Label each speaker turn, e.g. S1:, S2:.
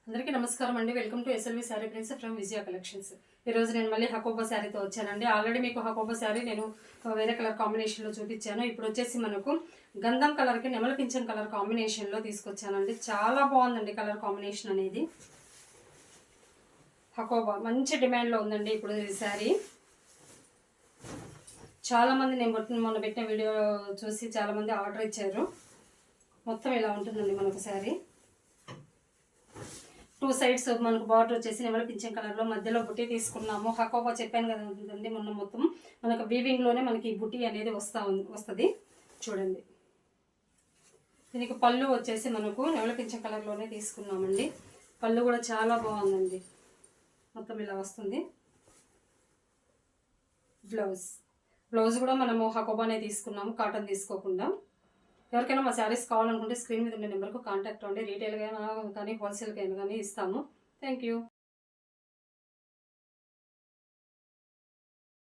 S1: అందరికీ నమస్కారం అండి. Welcome to SLV sari prince from Vijaya collections. ఈరోజు నేను మళ్ళీ హకోబా శారీతో వచ్చానండి. ఆల్రెడీ మీకు హకోబా శారీ నేను వేరే కలర్ కాంబినేషన్లో చూపించాను. ఇప్పుడు వచ్చేసి మనకు గంధం కలర్కి నెమల పింఛం కలర్ కాంబినేషన్లో తీసుకొచ్చానండి. చాలా బాగుందండి కలర్ కాంబినేషన్ అనేది. హకోబా మంచి డిమాండ్లో ఉందండి ఇప్పుడు ఈ శారీ. చాలామంది నేను మొన్న పెట్టిన వీడియో చూసి చాలామంది ఆర్డర్ ఇచ్చారు. మొత్తం ఇలా ఉంటుందండి మనకు శారీ. 2 సైడ్స్ మనకు బార్డర్ వచ్చేసి నెమల పింఛం కలర్లో మధ్యలో బుట్టి తీసుకున్నాము. హకోబా చెప్పాను కదండి మొన్న, మొత్తం మనకు వీవింగ్లోనే మనకి బుట్టి అనేది వస్తుంది చూడండి. దీనికి పళ్ళు వచ్చేసి మనకు నెమల పింఛం కలర్లోనే తీసుకున్నామండి. పళ్ళు కూడా చాలా బాగుందండి, మొత్తం ఇలా వస్తుంది. బ్లౌజ్ కూడా మనము హకోబానే తీసుకున్నాము, కాటన్ తీసుకోకుండా. ఎవరికైనా మా శారీస్ కావాలనుకుంటే స్క్రీన్ మీద ఉండే నెంబర్కు కాంటాక్ట్ అవ్వండి. రీటైల్గా అయినా కానీ హోల్సేల్గా అయినా కానీ ఇస్తాము. Thank you.